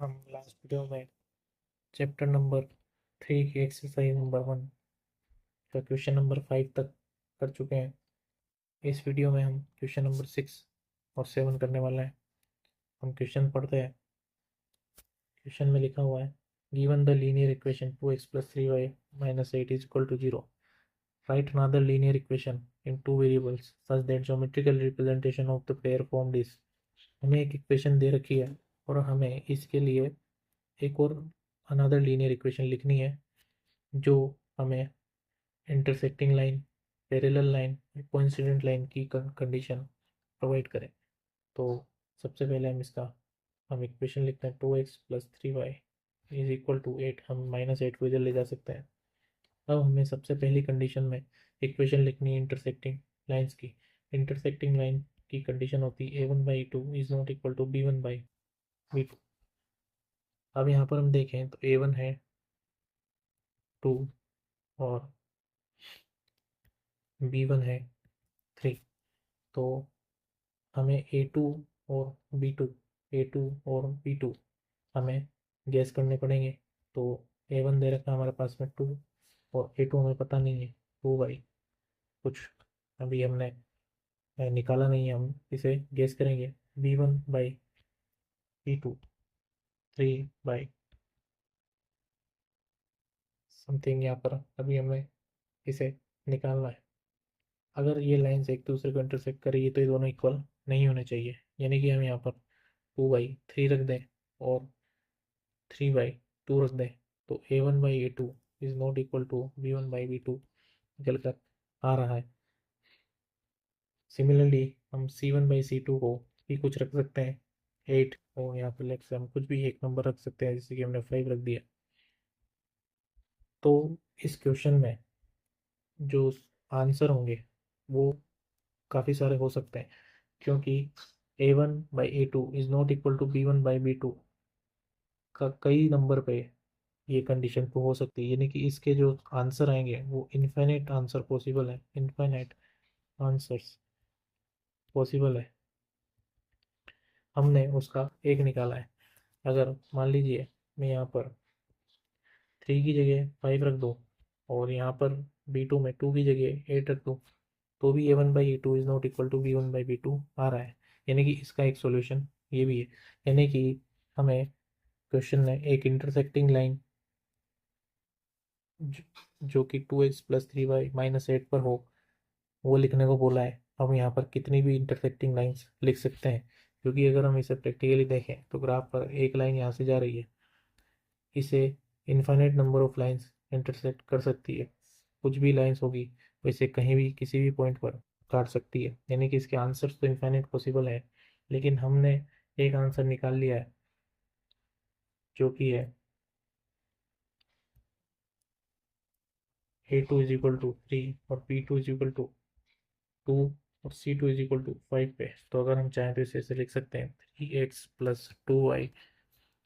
हम last video में chapter number 3 की एक्सरसाइज नंबर 1 का क्वेश्चन नंबर 5 तक कर चुके हैं। इस वीडियो में हम क्वेश्चन नंबर 6 और 7 करने वाले हैं। हम क्वेश्चन पढ़ते हैं। क्वेश्चन में लिखा हुआ है, given the linear equation 2x + 3y - 8 = 0, write another linear equation in two variables such that geometrical representation of the pair formed is। हमें एक इक्वेशन दे रखी है और हमें इसके लिए एक और अनदर लीनियर इक्वेशन लिखनी है जो हमें intersecting line, parallel line, coincident line की कंडीशन प्रोवाइड करें। तो सबसे पहले हम इक्वेशन लिखते हैं 2x + 3y = 8। हम -8 को इधर ले जा सकते हैं। अब हमें सबसे पहली कंडीशन में इक्वेशन लिखनी है इंटरसेक्टिंग लाइंस की। इंटरसेक्टिंग लाइन की कंडीशन होती है a1/a2 = b1/b2। अब यहाँ पर हम देखें तो a1 है 2 और b1 है 3। तो हमें ए टू और बी टू हमें गैस करने पड़ेंगे। तो ए1 दे रखा है हमारे पास में 2 और ए टू हमें पता नहीं है 2 बाई कुछ अभी हमने निकाला नहीं है। हम इसे गैस करेंगे b1/b2 3 बाई समथिंग। यहाँ पर अभी हमें इसे निकालना है। अगर ये लाइन्स एक दूसरे को इंटरसेक्ट करेगी तो ये दोनों इक्वल नहीं होने चाहिए, यानी कि हम यहाँ पर 2/3 रख दें और 3/2 रख दें। तो a1/a2 is not equal to b1/b2 निकल कर आ रहा है। सिमिलरली हम c1/c2 को भी कुछ रख सकते हैं 8, और यहाँ पर लेट्स से हम कुछ भी एक नंबर रख सकते हैं, जैसे कि हमने 5 रख दिया। तो इस क्वेश्चन में जो आंसर होंगे वो काफ़ी सारे हो सकते हैं, क्योंकि a1/a2 is not equal to b1/b2 का कई नंबर पे ये कंडीशन को हो सकती है, यानी कि इसके जो आंसर आएंगे वो इनफाइनाइट आंसर पॉसिबल है, इनफाइनाइट आंसर्स पॉसिबल है। हमने उसका एक निकाला है। अगर मान लीजिए मैं यहाँ पर 3 की जगह 5 रख दूँ और यहाँ पर b2 में 2 की जगह 8 रख दूँ, तो भी a1/a2 is not equal to b1/b2 आ रहा है। यानी कि इसका एक सॉल्यूशन ये भी है, यानी कि हमें क्वेश्चन में एक इंटरसेक्टिंग लाइन जो कि 2x + 3y - 8 पर हो वो लिखने को बोला है। हम यहाँ पर कितनी भी इंटरसेक्टिंग लाइंस लिख सकते हैं, क्योंकि अगर हम इसे प्रैक्टिकली देखें तो ग्राफ पर एक लाइन यहाँ से जा रही है, इसे infinite number of lines intersect कर सकती है। कुछ भी लाइंस होगी वैसे कहीं भी किसी भी पॉइंट पर काट सकती है, यानी कि इसके आंसर्स तो इनफाइनाइट पॉसिबल है। लेकिन हमने एक आंसर निकाल लिया है जो कि है a2 = 3 और b2 = 2 और c2 = 5 पे। तो अगर हम चाहें तो इसे ऐसे लिख सकते हैं 3x + 2y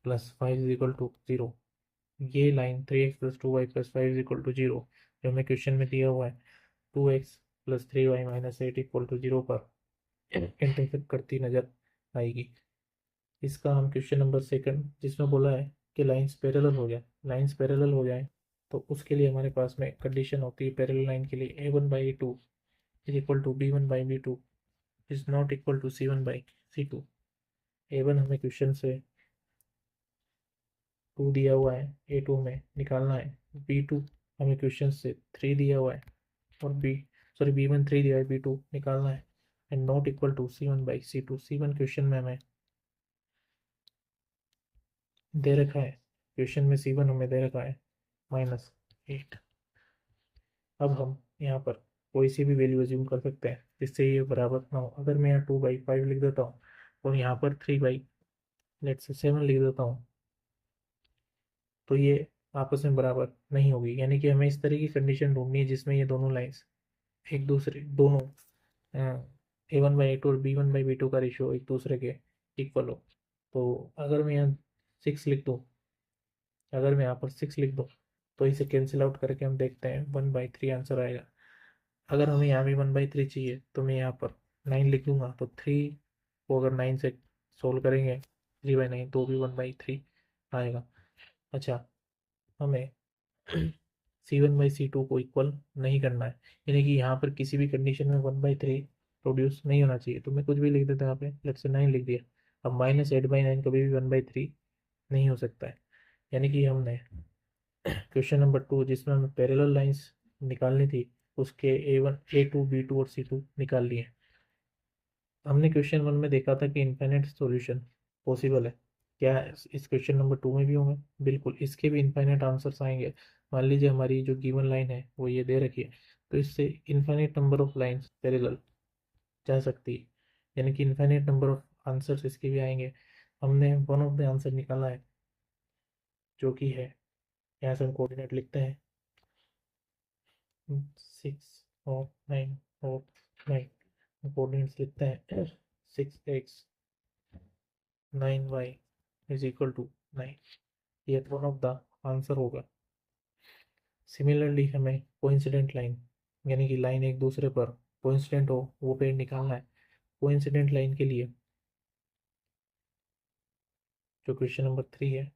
+ 5 = 0। ये लाइन 3x + 2y + 5 = 0 जो हमें क्वेश्चन में दिया हुआ है 2x + 3y - 8 = 0 पर इंटरसेक्ट करती नजर आएगी। इसका हम क्वेश्चन नंबर 2 जिसमें बोला है कि लाइंस पैरेलल हो जाए तो उसके लिए हमारे पास में कंडीशन होती है पैरेलल लाइन के लिए a1/a2 = b1/b2 is not equal to c1/c2। a1 हमें क्वेश्चन से 2 दिया हुआ है, a2 में निकालना है। b2 हमें क्वेश्चन से 3 दिया हुआ है और b1 3 दिया है, b2 निकालना है। And not equal to c1/c2। c1 question में हमें दे रखा है, क्वेश्चन में c1 हमें दे रखा है -8। अब हम यहाँ पर कोई सी भी वैल्यू अज्यूम कर सकते हैं जिससे ये बराबर ना हो। अगर मैं यहाँ 2/5 लिख देता हूँ और यहाँ पर 3/7 लिख देता हूँ तो ये आपस में बराबर नहीं होगी, यानी कि हमें इस तरह की कंडीशन ढूंढनी है जिसमें ये दोनों लाइंस एक दूसरे दोनों a1/a2 और b1/b2 का रेशियो एक दूसरे के इक्वल हो। तो अगर मैं यहाँ पर 6 लिख दूँ तो इसे कैंसिल आउट करके हम देखते हैं 1/3 आंसर आएगा। अगर हमें यहाँ भी 1/3 चाहिए तो मैं यहाँ पर 9 लिख दूंगा। तो 3 को अगर 9 से सोल्व करेंगे 3/9 तो भी 1/3 आएगा। अच्छा, हमें C1/C2 को इक्वल नहीं करना है, यानी कि यहाँ पर किसी भी कंडीशन में 1/3 प्रोड्यूस नहीं होना चाहिए। तो मैं कुछ भी लिख देता यहाँ पे, लेट्स से 9 लिख दिया। अब -8/9 कभी भी 1/3 नहीं हो सकता है, यानी कि हमने क्वेश्चन नंबर 2 जिसमें हमें पैरेलल लाइंस निकालनी थी, उसके A1 A2 B2 और C2 निकाल लिए। हमने क्वेश्चन 1 में देखा था कि इनफाइनाइट सॉल्यूशन पॉसिबल है। क्या इस क्वेश्चन नंबर 2 में भी होंगे? बिल्कुल, इसके भी इनफाइनाइट आंसर्स आएंगे। मान लीजिए हमारी जो गिवन लाइन है वो ये दे रखी है, तो इससे infinite number of lines parallel जा सकती है, यानी कि इनफाइनाइट नंबर ऑफ आंसर्स इसके भी आएंगे। हमने वन ऑफ द आंसर निकाला है, जो कि है, यहाँ से हम कोऑर्डिनेट लिखते हैं 6 और 9 और 9 कोऑर्डिनेट्स लिखते हैं 6x 9y is equal to 9। ये वन ऑफ द आंसर होगा। सिमिलरली हमें कोइंसिडेंट लाइन, यानी कि लाइन एक दूसरे पर कोइंसिडेंट हो, वो पेड़ निकालना है। कोइंसिडेंट लाइन के लिए जो क्वेश्चन नंबर 3 है,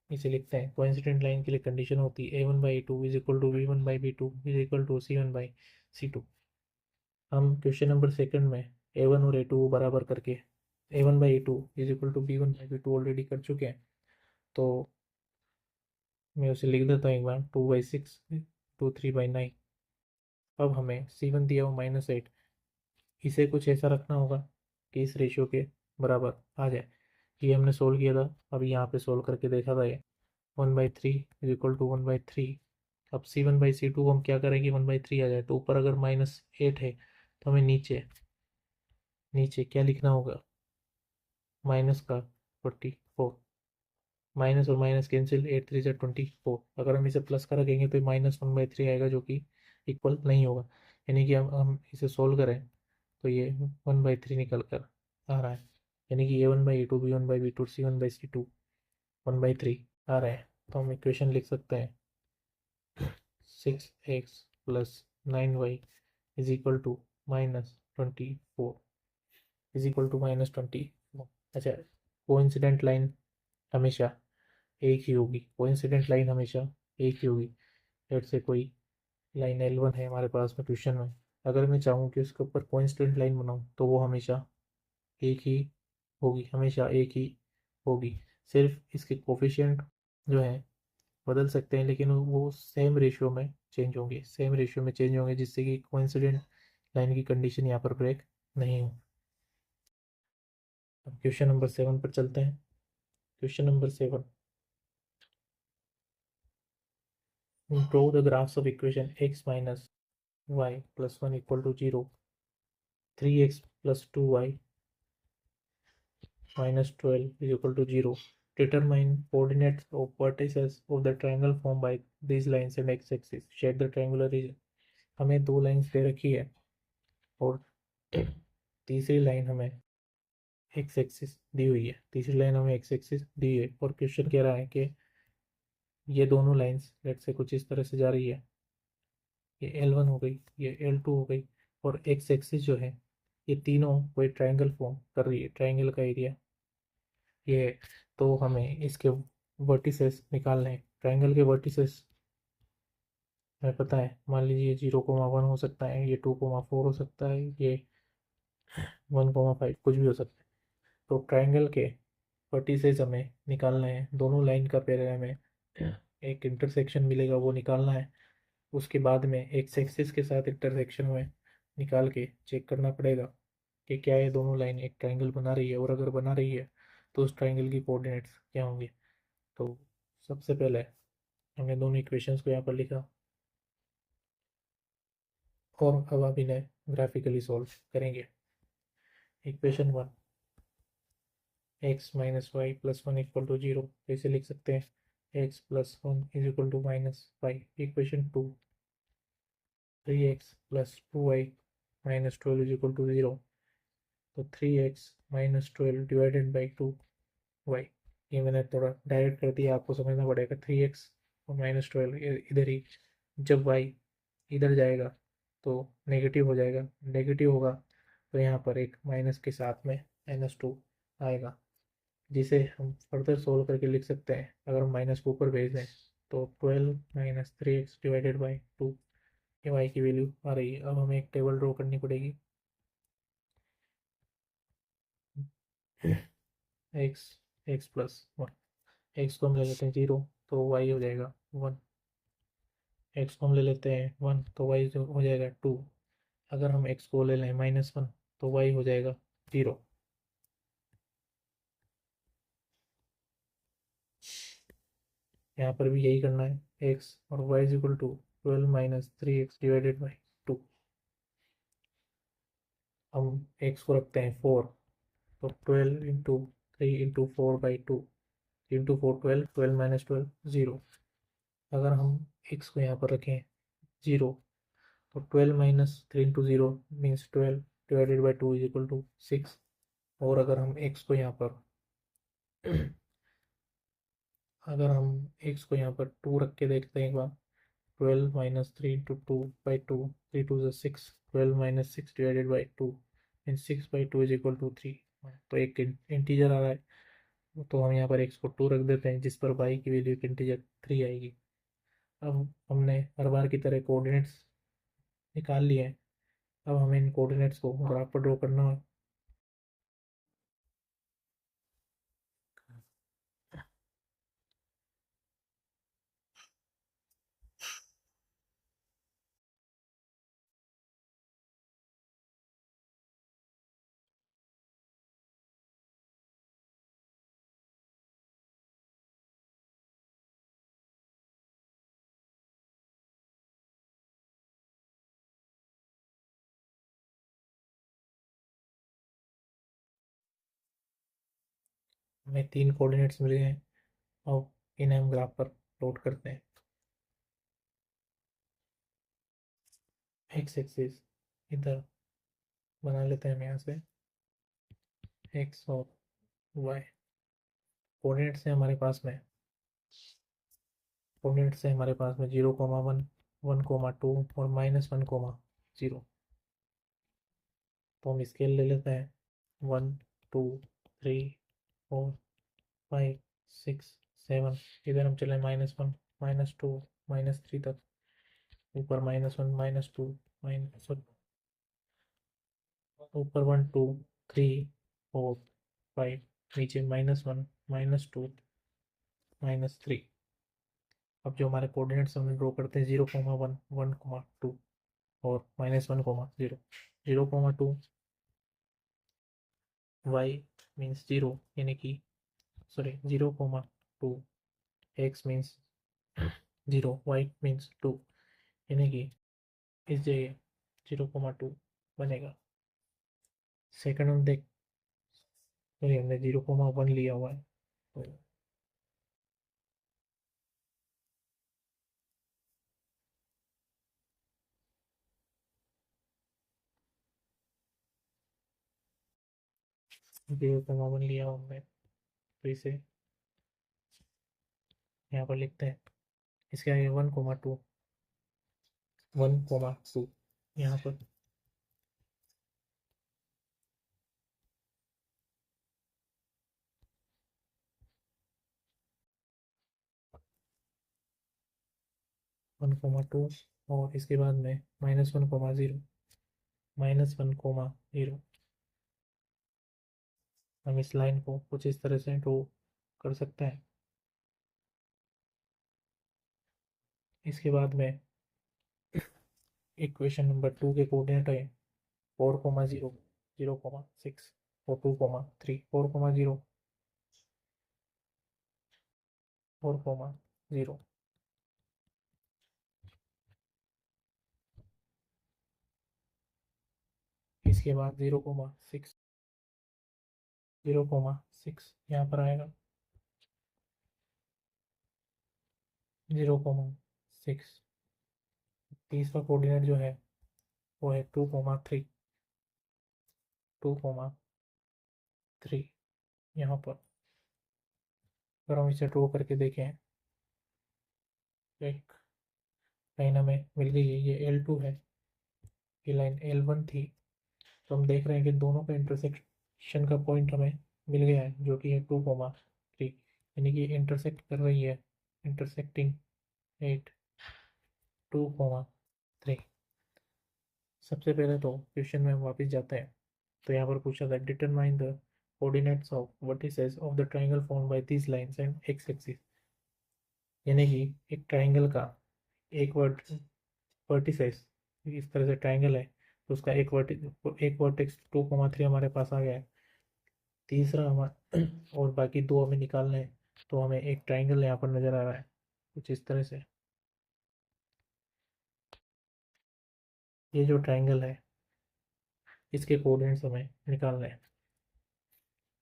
इसे लिखते हैं। कोइंसिडेंट लाइन के लिए कंडीशन होती है A1/A2 is equal to B1/B2 is equal to C1/C2। हम क्वेश्चन नंबर सेकंड में A1 और A2 बराबर करके A1/A2 is equal to B1/B2 already कर चुके हैं, तो मैं उसे लिख देता हूँ एक बार, 2/6 टू 3/9। अब हमें C1 दिया हो -8, इसे कुछ ऐसा रखना होगा कि इस रेशियो के बराबर आ जाए। ये हमने सोल्व किया था, अब यहाँ पे सोल्व करके देखा था ये 1/3 इज इक्वल टू 1/3। अब C1/C2 को हम क्या करेंगे, 1/3 आ जाए, तो ऊपर अगर -8 है तो हमें नीचे नीचे क्या लिखना होगा, माइनस का 24। माइनस और माइनस कैंसिल, 8 3 24। अगर हम इसे प्लस का रखेंगे तो -1/3 आएगा, जो कि इक्वल नहीं होगा। यानी कि हम इसे सोल्व करें तो ये 1/3 निकल कर आ रहा है, यानी कि A1/A2 B1/B2 C1/C2 1/3 आ रहे हैं। तो हम इक्वेशन लिख सकते हैं 6x + 9y is equal to -24 is equal to -24। अच्छा, कोइंसिडेंट लाइन हमेशा एक ही होगी, कोइंसिडेंट लाइन हमेशा एक ही होगी। लेट्स से कोई लाइन L1 है हमारे पास में क्वेश्चन में, अगर मैं चाहूँ कि उसके ऊपर कोइंसिडेंट लाइन बनाऊँ तो वो हमेशा एक ही होगी, हमेशा एक ही होगी। सिर्फ इसके कोफिशिएंट जो है बदल सकते हैं, लेकिन वो सेम रेशियो में चेंज होंगे, सेम रेशियो में चेंज होंगे, जिससे कि कोइंसिडेंट लाइन की कंडीशन यहाँ पर ब्रेक नहीं हो। अब क्वेश्चन नंबर 7 पर चलते हैं। Question number 7, draw the graphs of equation x minus y plus 1 equal to 0, 3x plus 2y minus 12 is equal to 0. Determine coordinates of vertices of the triangle formed by these lines and x-axis. Shade the triangular region. हमें दो lines दे रखी है और तीसरी line हमें x axis दी हुई है, तीसरी लाइन हमें एक्स एक्सिस दी है, और क्वेश्चन कह रहा है कि ये दोनों लाइंस लेट से कुछ इस तरह से जा रही है, ये L1 हो गई, ये L2 हो गई, और एक्स एक्सिस जो है ये तीनों कोई ट्रायंगल फॉर्म कर रही है, ट्रायंगल का एरिया ये है। तो हमें इसके वर्टिसेस निकालने हैं। ट्रायंगल के वर्टिसेस हमें पता है, मान लीजिए 0,1 हो सकता है, ये 2,4 हो सकता है, ये 1,5 कुछ भी हो सकता है। तो ट्रायंगल के वर्टिसेस हमें निकालना है, दोनों लाइन का पेयर हमें एक इंटरसेक्शन मिलेगा, वो निकालना है। उसके बाद में एक्स एक्सिस के साथ इंटरसेक्शन में निकाल के चेक करना पड़ेगा कि क्या ये दोनों लाइन एक ट्रायंगल बना रही है, और अगर बना रही है तो उस ट्रायंगल की कोऑर्डिनेट्स क्या होंगे। तो सबसे पहले हमने दोनों इक्वेशंस को यहाँ पर लिखा, और अब आप इन्हें ग्राफिकली सॉल्व करेंगे। Equation 1, x minus y plus 1 equal to 0, ऐसे लिख सकते हैं x plus 1 is equal to -5। Equation 2, 3x plus 2y minus 12 is equal to 0, तो 3x minus 12 divided by 2y। ये मैंने थोड़ा डायरेक्ट कर दिया, आपको समझना पड़ेगा। 3x और -12 इधर ही, जब y इधर जाएगा तो नेगेटिव हो जाएगा, नेगेटिव होगा तो यहाँ पर एक माइनस के साथ में -2 आएगा। जिसे हम फर्दर सोल्व करके लिख सकते हैं। अगर हम माइनस को ऊपर भेज दें तो 12 - 3x डिवाइडेड बाई 2, ये y की वैल्यू आ रही है। अब हमें एक टेबल ड्रॉ करनी पड़ेगी। x प्लस 1, x को हम ले लेते हैं 0 तो y हो जाएगा 1, x को हम ले लेते हैं 1 तो y हो जाएगा 2। अगर हम x को ले लें -1 तो y हो जाएगा 0। यहाँ पर भी यही करना है, x और y is equal to 12 - 3x divided by 2। हम x को रखते हैं 4 तो 12 × 3 × 4/2, 3 × 4 12, 12 - 12 0। अगर हम x को यहाँ पर रखें 0 तो 12 - 3 × 0 means 12 divided by 2 is equal to 6। और अगर हम x को यहाँ पर अगर हम x को यहाँ पर 2 रख के देखते हैं एक बार, 12 - 3 × 2/2, 3 × 2 = 6, 12 - 6 divided by 2 mean 6/2 is equal to 3। तो एक इंटीजर आ रहा है तो हम यहाँ पर x को 2 रख देते हैं, जिस पर y की वैल्यू एक इंटीजर 3 आएगी। अब हमने हर बार की तरह कोऑर्डिनेट्स निकाल लिए हैं। अब हमें इन कोऑर्डिनेट्स को ग्राफ पर ड्रॉ करना है। हमें 3 कोऑर्डिनेट्स मिल गए हैं। अब इन्हें हम ग्राफ पर प्लॉट करते हैं। एक्स एक्सिस इधर बना लेते हैं हम यहाँ से, एक्स और वाई कोऑर्डिनेट्स हैं हमारे पास में। कोऑर्डिनेट्स हैं हमारे पास में 0,1, 1,2 और -1,0। तो हम स्केल ले लेते हैं 1 2 3 4 5 6 7। इधर हम चले -1 -2 -3 तक, ऊपर -1 -2 ऊपर 1 2 3 4 5, नीचे -1 -2 -3। अब जो हमारे कोऑर्डिनेट्स हम ड्रॉ करते हैं 0,1 1,2 और -1,0। 0,2 y मीन्स 0 यानी कि sorry 0,2 x means 0, y means 2 यानी कि इस जगह 0,2 बनेगा। सेकंड हम देख, सॉरी हमने 0,1 लिया हुआ है तो जीरो कोमा वन लिया हमने, तो इसे यहाँ पर लिखते हैं। इसके आगे 1,2 1,2 यहाँ पर 1,2 और इसके बाद में -1,0 -1,0। हम इस लाइन को कुछ इस तरह से ड्रॉ कर सकते हैं। इसके बाद में इक्वेशन नंबर 2 के कोऑर्डिनेट है 4,0 0,6 और 2,3 4,0 4,0। इसके बाद 0,6 0,6 यहाँ पर आएगा 0,6। तीसरा कोऑर्डिनेट जो है वो है 2,3 2,3 यहाँ पर। अगर हम इसे ड्रॉ करके देखें, एक लाइन हमें मिल गई है, ये L2 है, ये लाइन L1 थी। तो हम देख रहे हैं कि दोनों का इंटरसेक्शन का पॉइंट हमें मिल गया है जो कि है 2,3, यानी कि इंटरसेक्ट कर रही है, इंटरसेक्टिंग एट 2,3। सबसे पहले तो क्वेश्चन में हम वापस जाते हैं। तो यहाँ पर पूछा था determine the coordinates of vertices of the triangle form by these lines and x axis, यानी कि एक ट्राइंगल का एक वर्टिसेस, इस तरह से ट्राइंगल है तो उसका एक वर्टेक्स 2,3 हमारे पास आ गया है। तीसरा हमारा और बाकी दो हमें निकालने हैं, तो हमें एक ट्राइंगल यहाँ पर नज़र आ रहा है कुछ इस तरह से। ये जो ट्राइंगल है इसके कोऑर्डिनेट्स हमें निकालने हैं।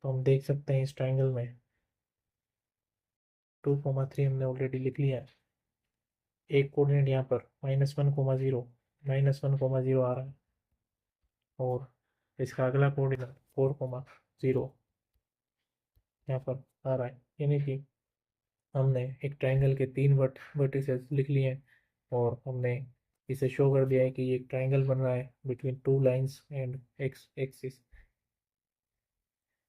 तो हम देख सकते हैं इस ट्राइंगल में 2,3 हमने ऑलरेडी लिख लिया है। एक कोऑर्डिनेट यहाँ पर -1,0, -1,0 आ रहा है, और इसका अगला कोऑर्डिनेट 4,0 यहाँ पर आ रहा है, यानी कि हमने एक ट्राइंगल के तीन वर्टिसेस लिख लिए हैं, और हमने इसे शो कर दिया है कि एक ट्राइंगल बन रहा है between two lines and x axis.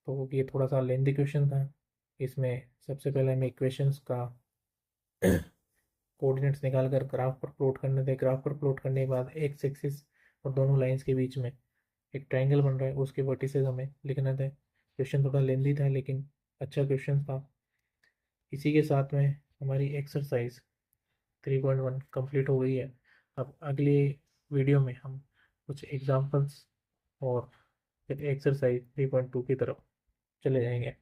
तो ये थोड़ा सा लेंथी क्वेश्चन था। इसमें सबसे पहले हमें इक्वेशंस का कोऑर्डिनेट्स निकाल कर ग्राफ पर प्लॉट करने थे। ग्राफ पर प्लॉट करने के बाद एक्स एक्सिस और दोनों लाइंस के बीच में एक ट्राइंगल बन रहा है, उसके वर्टिसेस हमें लिखने थे। क्वेश्चन थोड़ा लेंथी था लेकिन अच्छा क्वेश्चन था। इसी के साथ में हमारी एक्सरसाइज 3.1 कंप्लीट हो गई है। अब अगली वीडियो में हम कुछ एग्जांपल्स और फिर एक्सरसाइज 3.2 की तरफ चले जाएंगे।